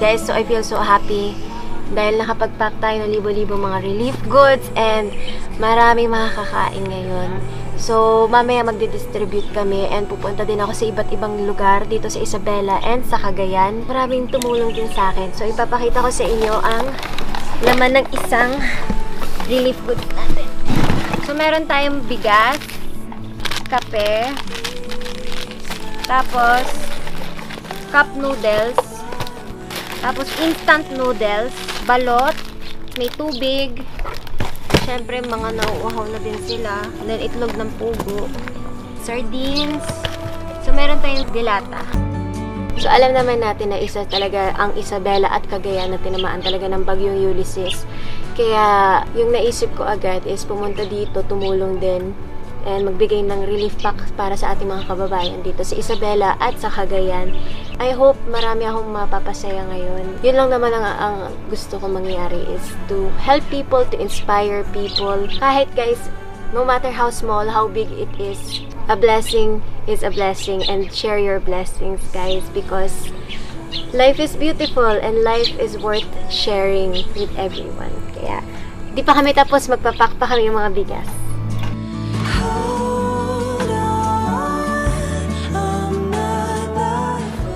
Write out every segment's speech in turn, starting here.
guys. So I feel so happy dahil nakapag-pack tayo ng libo-libo mga relief goods and maraming makakakain ngayon. So mamaya magdi-distribute kami and pupunta din ako sa iba't ibang lugar dito sa Isabela and sa Cagayan. Maraming tumulong din sa akin. So ipapakita ko sa inyo ang laman ng isang relief goods natin. So meron tayong bigas, kape, tapos cup noodles, tapos instant noodles, balot, may tubig, syempre mga nauuhaw na din sila, and then itlog ng pugo, sardines, so meron tayong dilata. So alam naman natin na isa talaga ang Isabela at Cagayan na tinamaan talaga ng bagyong Ulysses. Kaya yung naisip ko agad is pumunta dito, tumulong din and magbigay ng relief packs para sa ating mga kababayan dito sa Isabela at sa Cagayan. I hope marami akong mapapasaya ngayon. Yun lang naman ang gusto ko mangyari is to help people, to inspire people. Kahit guys, no matter how small, how big it is a blessing and share your blessings guys, because life is beautiful and life is worth sharing with everyone. Kaya, di pa kami tapos, magpapak pa kami ng mga bigas.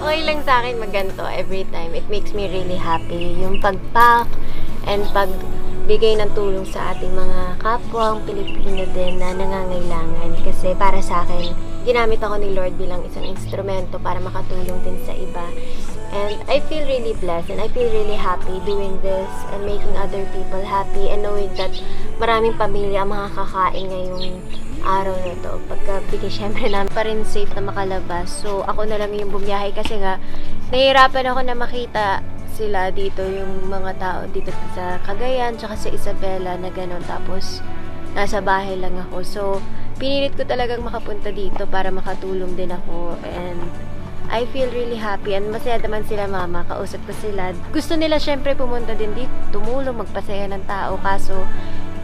Okay lang sa akin magganto every time. It makes me really happy. Yung pag-pack and pagbigay ng tulong sa ating mga kapwang Pilipino din na nangangailangan. Kasi para sa akin, ginamit ako ni Lord bilang isang instrumento para makatulong din sa iba. And I feel really blessed and I feel really happy doing this and making other people happy and knowing that maraming pamilya ang makakakain ngayong araw na to. Pagkabigay syempre namin pa rin safe na makalabas. So ako na lang yung bumiyahe kasi nga nahihirapan ako na makita sila dito, yung mga tao dito sa Cagayan tsaka sa Isabela na gano'n. Tapos nasa bahay lang ako. So pinilit ko talagang makapunta dito para makatulong din ako and I feel really happy and masaya naman sila mama, kausap ko sila. Gusto nila syempre pumunta din dito, tumulong, magpasaya ng tao, kaso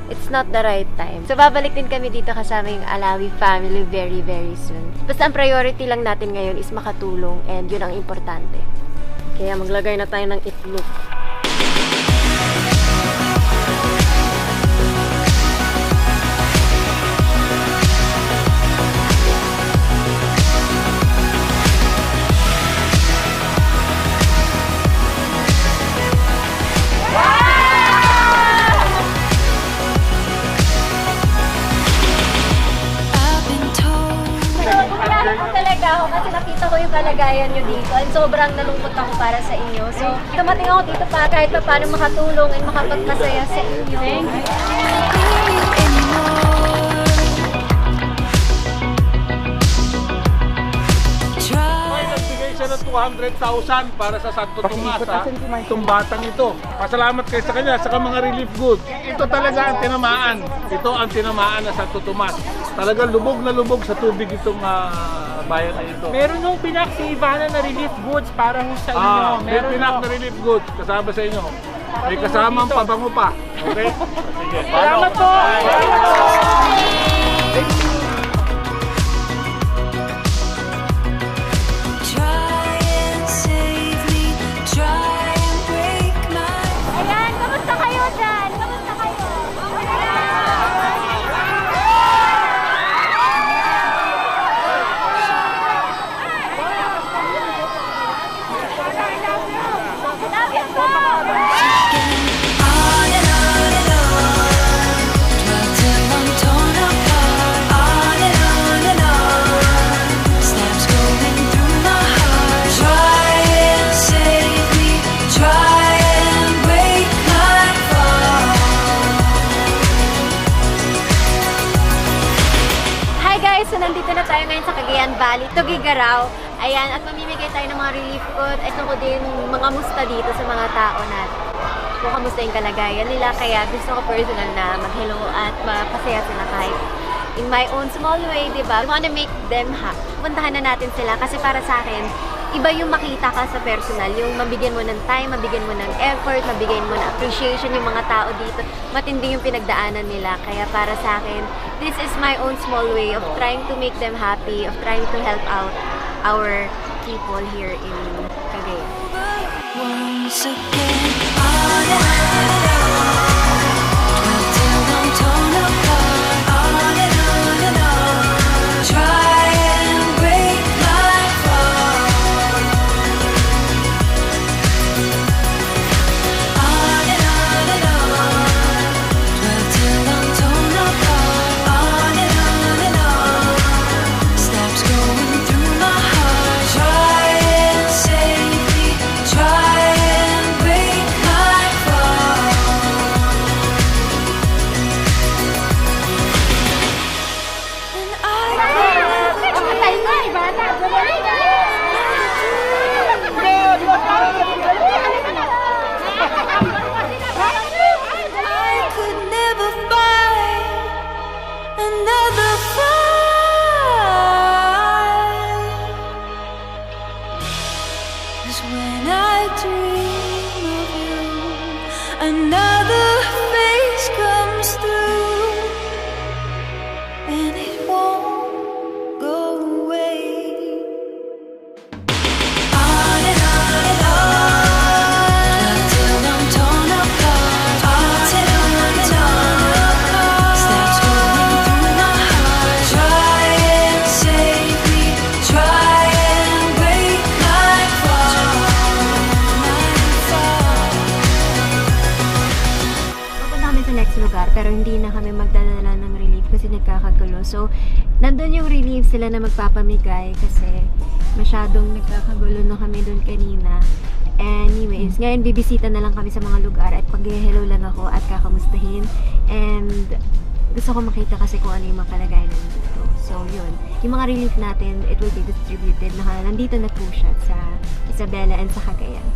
it's not the right time. So babalik din kami dito kasama yung Alawi family very very soon. Basta ang priority lang natin ngayon is makatulong and yun ang importante. Kaya maglagay na tayo ng itlog. Ako kasi nakita ko yung kalagayan nyo dito and sobrang nalungkot ako para sa inyo. So, dumating ako dito para kahit pa paano makatulong and makapagpasaya sa inyo. Thank you. Nagbigay siya ng 200,000 para sa Santo Tomas, itong batang ito. Pasalamat kayo sa kanya, saka mga relief goods. Ito talaga ang tinamaan. Ito ang tinamaan na Santo Tomas. Talagang lubog na lubog sa tubig itong bayan na ito. Meron nung pinak si Ivana na relief goods para sa inyo. Meron pinak na relief goods kasama sa inyo. May kasamang pabango pa. Okay? Sige. Salamat po! Ayan, kamusta kayo dyan? Kamusta kayo? So nandito na tayo ngayon sa Cagayan Valley, Tugigaraw. Ayan, at mamimigay tayo ng mga relief food. At ko din mga musta dito sa mga tao natin. Kung kamusta yung kalagayan nila. Kaya gusto ko personal na mag-hello at mapasaya sila kahit in my own small way, diba? I wanna make them happy. Puntahan na natin sila kasi para sa akin, iba yung makita ka sa personal, yung mabigyan mo ng time, mabigyan mo ng effort, mabigyan mo ng appreciation yung mga tao dito. Matindi yung pinagdaanan nila. Kaya para sa akin, this is my own small way of trying to make them happy, of trying to help out our people here in Cagayan. Once once again. On and on and on, 12 till I'm torn apart. On and on and on, try and break my fall. On and on and on, 12 till I'm torn apart. On and on, stabs going through my heart. Try and save me, try and break my fall. And I could never find another fight. 'Cause when I dream of you, another face comes through, and it won't go away. On and on and on, till I'm torn apart. On and on, stabs going through my heart. Try and save me, try and break my fall. Pupunta kami sa next lugar, pero hindi na kami magdadala ng relief kasi nagkakagulo. So, nandun yung relief sila na magpapamigay kasi masyadong nagkakagulo na kami dun kanina. Anyways, ngayon bibisita na lang kami sa mga lugar at pag-hello lang ako at kakamustahin. And gusto ko makita kasi kung ano yung mga kalagayan nandito. So, yun. Yung mga relief natin, it will be distributed. Nandito na po siya sa Isabela and sa Cagayan.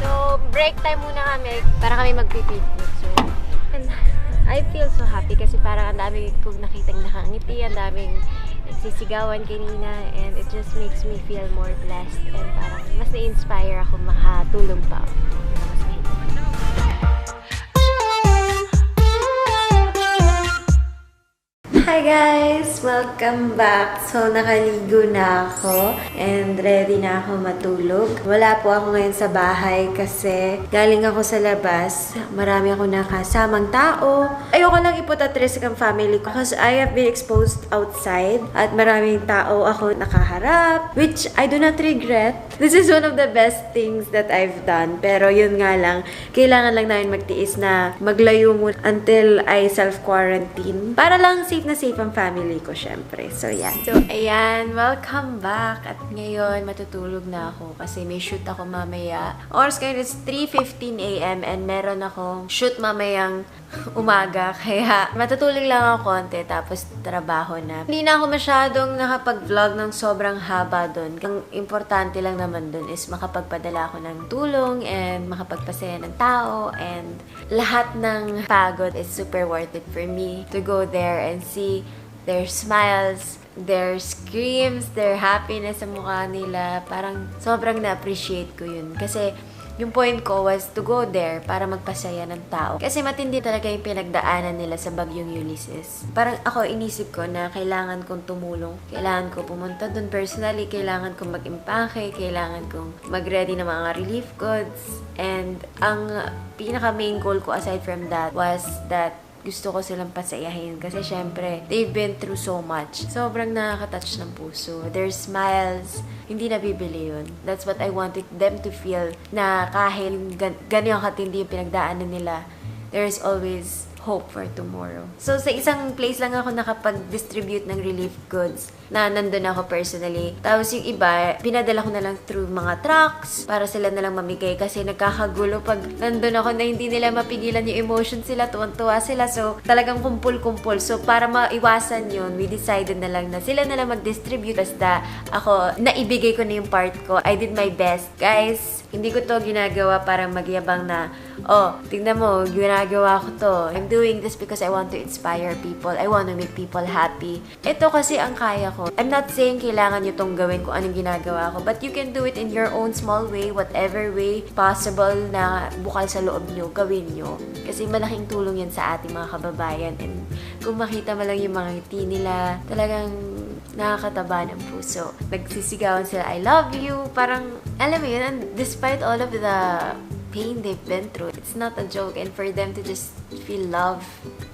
So, break time muna kami para kami magpipiknik. So, and I feel so happy kasi parang ang dami kong nakitang nakangiti, ang daming nagsisigawan kanina, and it just makes me feel more blessed and parang mas na-inspire ako makatulong pa. Mas mahirap. Hi guys! Welcome back! So, nakaligo na ako and ready na ako matulog. Wala po ako ngayon sa bahay kasi galing ako sa labas. Marami ako nakasamang tao. Ayoko lang iput at risk ang family ko because I have been exposed outside at maraming tao ako nakaharap, which I do not regret. This is one of the best things that I've done. Pero yun nga lang, kailangan lang namin magtiis na maglayo muna until I self-quarantine. Para lang safe na safe ang family ko, syempre. So, yan. So, ayan. Welcome back. At ngayon, matutulog na ako kasi may shoot ako mamaya. Oras ngayon is 3:15 AM and meron akong shoot mamayang umaga. Kaya, matutulog lang ako konti tapos trabaho na. Hindi na ako masyadong nakapag-vlog ng sobrang haba doon. Ang importante lang naman doon is makapagpadala ako ng tulong and makapagpasaya ng tao, and lahat ng pagod is super worth it for me to go there and see their smiles, their screams, their happiness sa mukha nila. Parang sobrang na-appreciate ko yun. Kasi yung point ko was to go there para magpasaya ng tao. Kasi matindi talaga yung pinagdaanan nila sa bagyong Ulysses. Parang ako inisip ko na kailangan kong tumulong. Kailangan ko pumunta dun personally. Kailangan kong mag-impake. Kailangan kong mag-ready ng mga relief goods. And ang pinaka main goal ko aside from that was that gusto ko silang pasayahin kasi syempre, they've been through so much. Sobrang nakaka-touch ng puso. Their smiles, hindi nabibili yun. That's what I wanted them to feel, na kahit ganyan katindi yung pinagdaanan nila, there is always hope for tomorrow. So, sa isang place lang ako nakapag-distribute ng relief goods na nandun ako personally. Tapos yung iba, pinadala ko na lang through mga trucks para sila na lang mamigay kasi nagkakagulo pag nandun ako na hindi nila mapigilan yung emotion sila, tuwan-tuwa sila. So, talagang kumpul-kumpul. So, para maiwasan yun, we decided na lang na sila na lang mag-distribute. Basta ako, naibigay ko na yung part ko. I did my best. Guys, hindi ko to ginagawa para magyabang na, oh, tingnan mo, ginagawa ko to. I'm doing this because I want to inspire people. I want to make people happy. Ito kasi ang kaya ko. ako. I'm not saying kailangan nyo tong gawin kung anong ginagawa ko, but you can do it in your own small way, whatever way possible na bukal sa loob nyo, gawin nyo. Kasi malaking tulong yan sa ating mga kababayan. And kung makita mo lang yung mga ngiti nila, talagang nakakataba ng puso. Nagsisigawan sila, I love you. Parang, alam mo yun, and despite all of the pain they've been through, it's not a joke. And for them to just feel love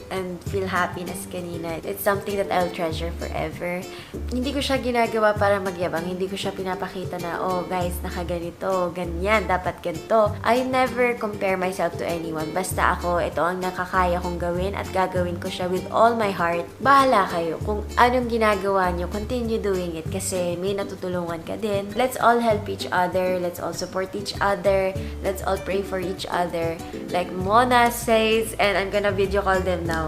and feel happiness kanina, it's something that I'll treasure forever. Hindi ko siya ginagawa para magyabang. Hindi ko siya pinapakita na, oh guys, nakaganito, ganyan, dapat ganito. I never compare myself to anyone. Basta ako, ito ang nakakaya kong gawin at gagawin ko siya with all my heart. Bahala kayo. Kung anong ginagawa nyo, continue doing it kasi may natutulungan ka din. Let's all help each other. Let's all support each other. Let's all pray for each other. Like Mona says, and I'm gonna video call them now.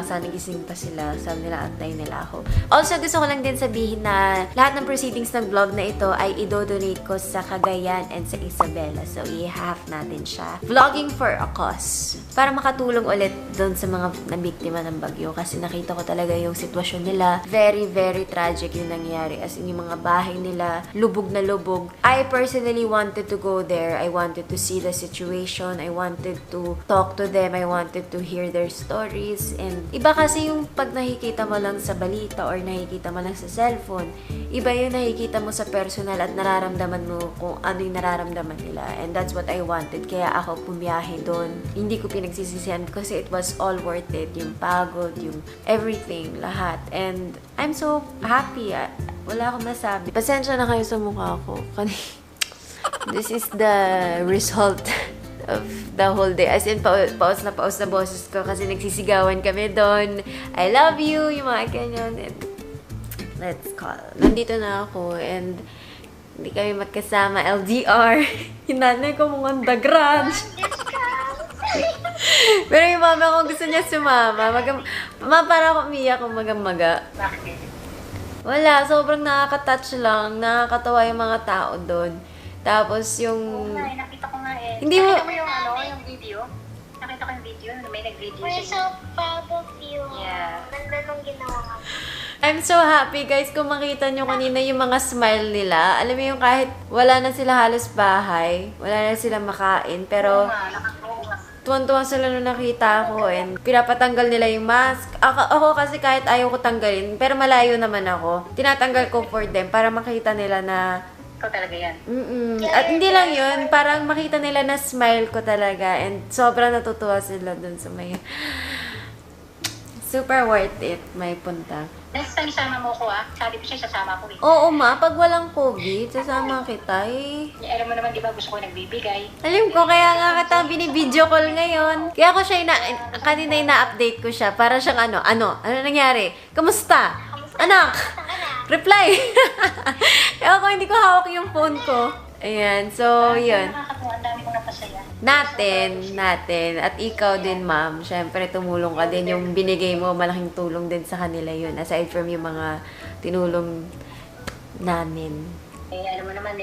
Sana gising pa sila. Sabi nila, antay nila ako. Also, gusto ko lang din sabihin na lahat ng proceedings ng vlog na ito ay idodonate ko sa Cagayan and sa Isabela. So, i-half natin siya. Vlogging for a cause. Para makatulong ulit doon sa mga nabiktima ng bagyo. Kasi nakita ko talaga yung sitwasyon nila. Very, very tragic yung nangyari. As in, yung mga bahay nila, lubog na lubog. I personally wanted to go there. I wanted to see the situation. I wanted to talk to them. I wanted to hear their stories. And iba kasi yung pag nakikita mo lang sa balita or nakikita mo lang sa cellphone, iba yung nakikita mo sa personal at nararamdaman mo kung ano yung nararamdaman nila. And that's what I wanted. Kaya ako pumiyahe doon. Hindi ko pinagsisisihan kasi it was all worth it. Yung pagod, yung everything, lahat. And I'm so happy. Wala akong masabi. Pasensya na kayo sa mukha ko. This is the result of the whole day. As in, paus na boses ko kasi nagsisigawan kami doon. I love you, yung mga ganyan. And let's call. Nandito na ako and hindi kami magkasama. LDR. Yung nanay ko mukhang the grudge. Pero yung mama ko gusto niya sumama. Para ako umiyak kung maga. Wala, sobrang nakaka-touch lang. Nakakatawa yung mga tao doon. Tapos yung... Nakita ko nga eh. Hindi mo... Nakita mo yung video? Nakita ko yung video, may nag-video We're so proud of you. Yeah. Ganda nung ginawa mo. I'm so happy guys kung makita nyo kanina yung mga smile nila. Alam mo yung kahit wala na sila halos bahay, wala na sila makain, pero tuwan-tuwan sila nung nakita ko and pinapatanggal nila yung mask. Ako kasi kahit ayaw ko tanggalin, pero malayo naman ako. Tinatanggal ko for them para makita nila na Ikaw talaga yan. At hindi lang yun, parang makita nila na smile ko talaga and sobrang natutuwa sila dun sa may... Super worth it, may punta. Next time isama mo ko sabi ko siya sasama ko eh. Oo ma, pag walang COVID, sasama kita eh. Alam mo naman di ba gusto ko nagbibigay. Alam ko, kaya nga kita binibideo call ngayon. Kaya ko siya, kanina ina-update ko siya para siyang ano nangyari? Kamusta? Anak! Reply! Ewan ko, hindi ko hawak yung phone ko. Ayan, so, yun. Nakakatuwa, ang dami kong napasaya. Natin. At ikaw din, ma'am. Siyempre, tumulong ka din. Yung binigay mo, malaking tulong din sa kanila yun. Aside from yung mga tinulong namin. Alam mo naman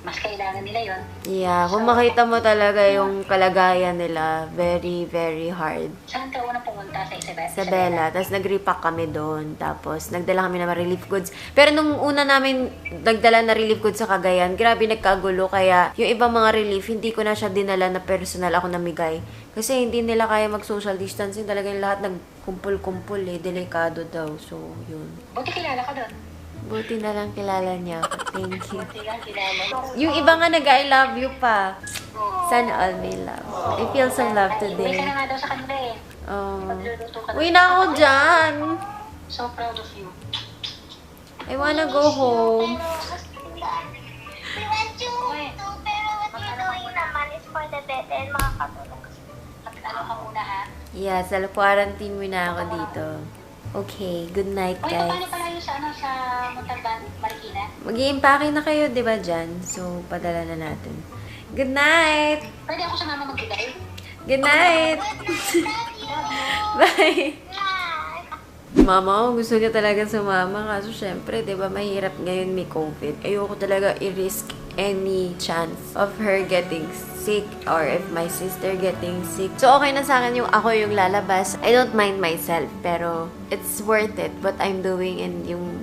mas kailangan nila yon. Yeah, kung makita mo talaga yung kalagayan nila, very, very hard. Saan ka unang pumunta sa Isabela? Sa Bella. Tapos nag-repack kami doon. Tapos nagdala kami ng mga relief goods. Pero nung una namin nagdala na relief goods sa Cagayan, grabe nagkagulo. Kaya yung ibang mga relief, hindi ko na siya dinala na personal ako namigay. Kasi hindi nila kaya mag-social distancing. Talagang lahat nagkumpul-kumpul eh. Delikado daw. So, yun. Buti kilala ka doon. Buti na lang kilala niya ako. Thank you. Buti lang kilala. Yung iba nga nag-I love you pa. Sana all may love. I feel some love Uwi ka today. na nga daw sa kanila eh. Oh. Magluluto ka Uwi na ako dyan. So proud of you. I wanna go home. We went to, pero what we're doing naman is for the better and makakatulong kasi. Ano ka muna ha? Yeah, sa quarantine muna ako dito. Okay, good night Uy, paano guys. pala yung sa Montalban, Marikina? Mag-i-impake na kayo, di ba dyan? So, padala na natin. Good night! Pwede ako sa mama magbigay? Good night! Bye! Mama, gusto niya talaga sumama. Kaso syempre, di ba, mahirap ngayon may COVID. Ayoko talaga i-risk any chance of her getting sick or if my sister getting sick. So, okay na sa akin yung ako yung lalabas. I don't mind myself, pero it's worth it what I'm doing and yung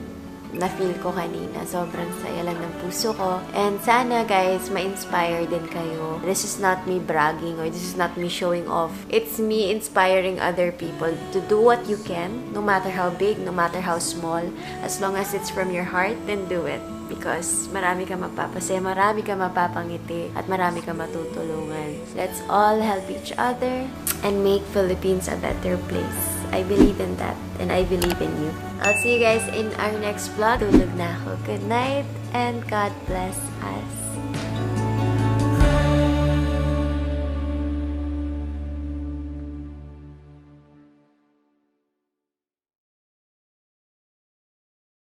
na-feel ko kanina. Sobrang saya lang ng puso ko. And sana, guys, ma-inspire din kayo. This is not me bragging or this is not me showing off. It's me inspiring other people to do what you can, no matter how big, no matter how small. As long as it's from your heart, then do it. Because marami ka mapapasaya, marami ka mapapangiti, at marami ka matutulungan. Let's all help each other and make Philippines a better place. I believe in that, and I believe in you. I'll see you guys in our next vlog. Tulog na ako. Good night, and God bless us.